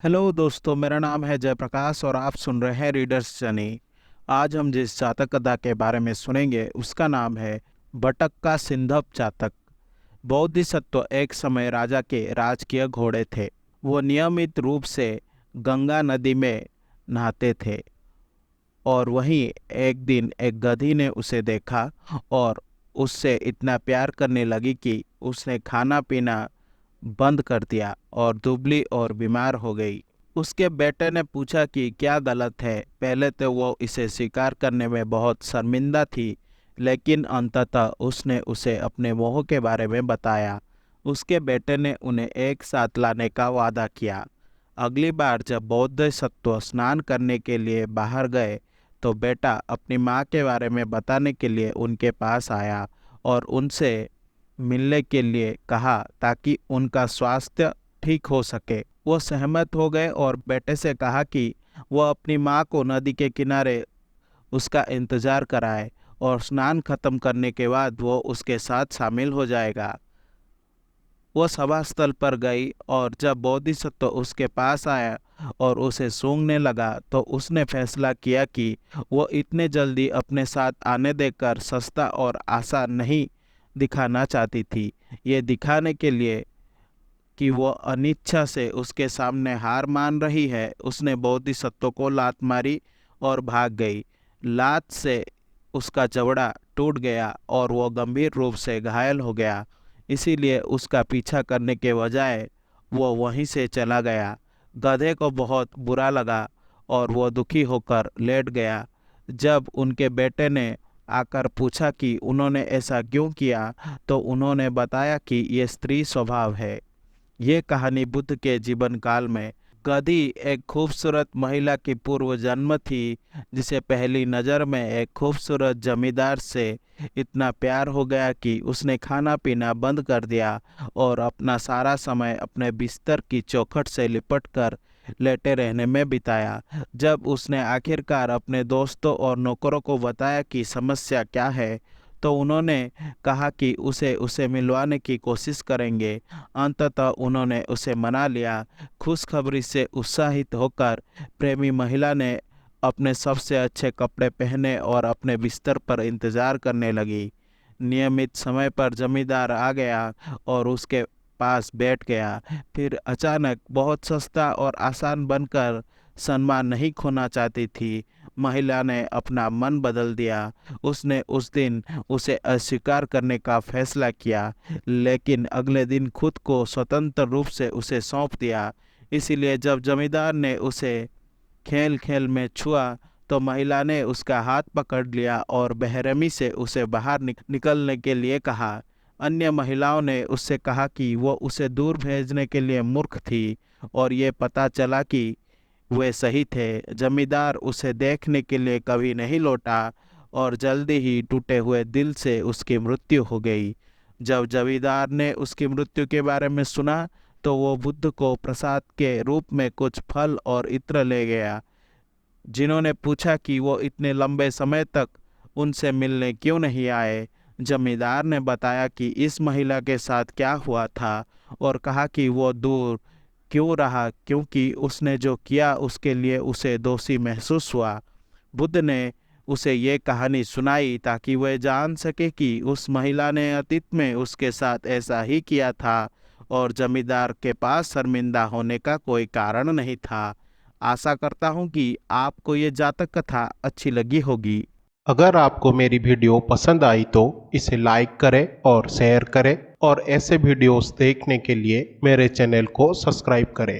Hello दोस्तों, मेरा नाम है जयप्रकाश और आप सुन रहे हैं रीडर्स जर्नी। आज हम जिस जातक कथा के बारे में सुनेंगे उसका नाम है बटक का सिंधप जातक। बोधिसत्व एक समय राजा के राजकीय घोड़े थे। वो नियमित रूप से गंगा नदी में नहाते थे और वहीं एक दिन एक गधी ने उसे देखा और उससे इतना प्यार करने लगी कि उसने खाना पीना बंद कर दिया और दुबली और बीमार हो गई। उसके बेटे ने पूछा कि क्या गलत है। पहले तो वो इसे स्वीकार करने में बहुत शर्मिंदा थी, लेकिन अंततः उसने उसे अपने मोह के बारे में बताया। उसके बेटे ने उन्हें एक साथ लाने का वादा किया। अगली बार जब बोधिसत्व स्नान करने के लिए बाहर गए तो बेटा अपनी माँ के बारे में बताने के लिए उनके पास आया और उनसे मिलने के लिए कहा ताकि उनका स्वास्थ्य ठीक हो सके। वो सहमत हो गए और बेटे से कहा कि वह अपनी माँ को नदी के किनारे उसका इंतजार कराए और स्नान खत्म करने के बाद वो उसके साथ शामिल हो जाएगा। वो सभा स्थल पर गई और जब बोधिसत्व उसके पास आया और उसे सूंघने लगा तो उसने फैसला किया कि वो इतने जल्दी अपने साथ आने देकर सस्ता और आसान नहीं दिखाना चाहती थी। ये दिखाने के लिए कि वो अनिच्छा से उसके सामने हार मान रही है, उसने बोधिसत्व को लात मारी और भाग गई। लात से उसका जबड़ा टूट गया और वो गंभीर रूप से घायल हो गया। इसीलिए उसका पीछा करने के बजाय वो वहीं से चला गया। गधे को बहुत बुरा लगा और वो दुखी होकर लेट गया। जब उनके बेटे ने आकर पूछा कि उन्होंने ऐसा क्यों किया तो उन्होंने बताया कि ये स्त्री स्वभाव है। ये कहानी बुद्ध के जीवन काल में गधी एक खूबसूरत महिला की पूर्व जन्म थी, जिसे पहली नज़र में एक खूबसूरत जमींदार से इतना प्यार हो गया कि उसने खाना पीना बंद कर दिया और अपना सारा समय अपने बिस्तर की चौखट से लिपट कर लेटे रहने में बिताया। जब उसने आखिरकार अपने दोस्तों और नौकरों को बताया कि समस्या क्या है तो उन्होंने कहा कि उसे उसे मिलवाने की कोशिश करेंगे। अंततः उन्होंने उसे मना लिया। खुशखबरी से उत्साहित होकर प्रेमी महिला ने अपने सबसे अच्छे कपड़े पहने और अपने बिस्तर पर इंतजार करने लगी। नियमित समय पर जमींदार आ गया और उसके पास बैठ गया। फिर अचानक बहुत सस्ता और आसान बनकर सम्मान नहीं खोना चाहती थी, महिला ने अपना मन बदल दिया। उसने उस दिन उसे अस्वीकार करने का फैसला किया, लेकिन अगले दिन खुद को स्वतंत्र रूप से उसे सौंप दिया। इसीलिए जब जमींदार ने उसे खेल खेल में छुआ तो महिला ने उसका हाथ पकड़ लिया और बेरहमी से उसे बाहर निकलने के लिए कहा। अन्य महिलाओं ने उससे कहा कि वो उसे दूर भेजने के लिए मूर्ख थी और ये पता चला कि वे सही थे। जमींदार उसे देखने के लिए कभी नहीं लौटा और जल्दी ही टूटे हुए दिल से उसकी मृत्यु हो गई। जब जमींदार ने उसकी मृत्यु के बारे में सुना तो वो बुद्ध को प्रसाद के रूप में कुछ फल और इत्र ले गया। जिन्होंने पूछा कि वो इतने लंबे समय तक उनसे मिलने क्यों नहीं आए। जमींदार ने बताया कि इस महिला के साथ क्या हुआ था और कहा कि वो दूर क्यों रहा क्योंकि उसने जो किया उसके लिए उसे दोषी महसूस हुआ। बुद्ध ने उसे ये कहानी सुनाई ताकि वह जान सके कि उस महिला ने अतीत में उसके साथ ऐसा ही किया था और जमींदार के पास शर्मिंदा होने का कोई कारण नहीं था। आशा करता हूँ कि आपको ये जातक कथा अच्छी लगी होगी। अगर आपको मेरी वीडियो पसंद आई तो इसे लाइक करें और शेयर करें और ऐसे वीडियोस देखने के लिए मेरे चैनल को सब्सक्राइब करें।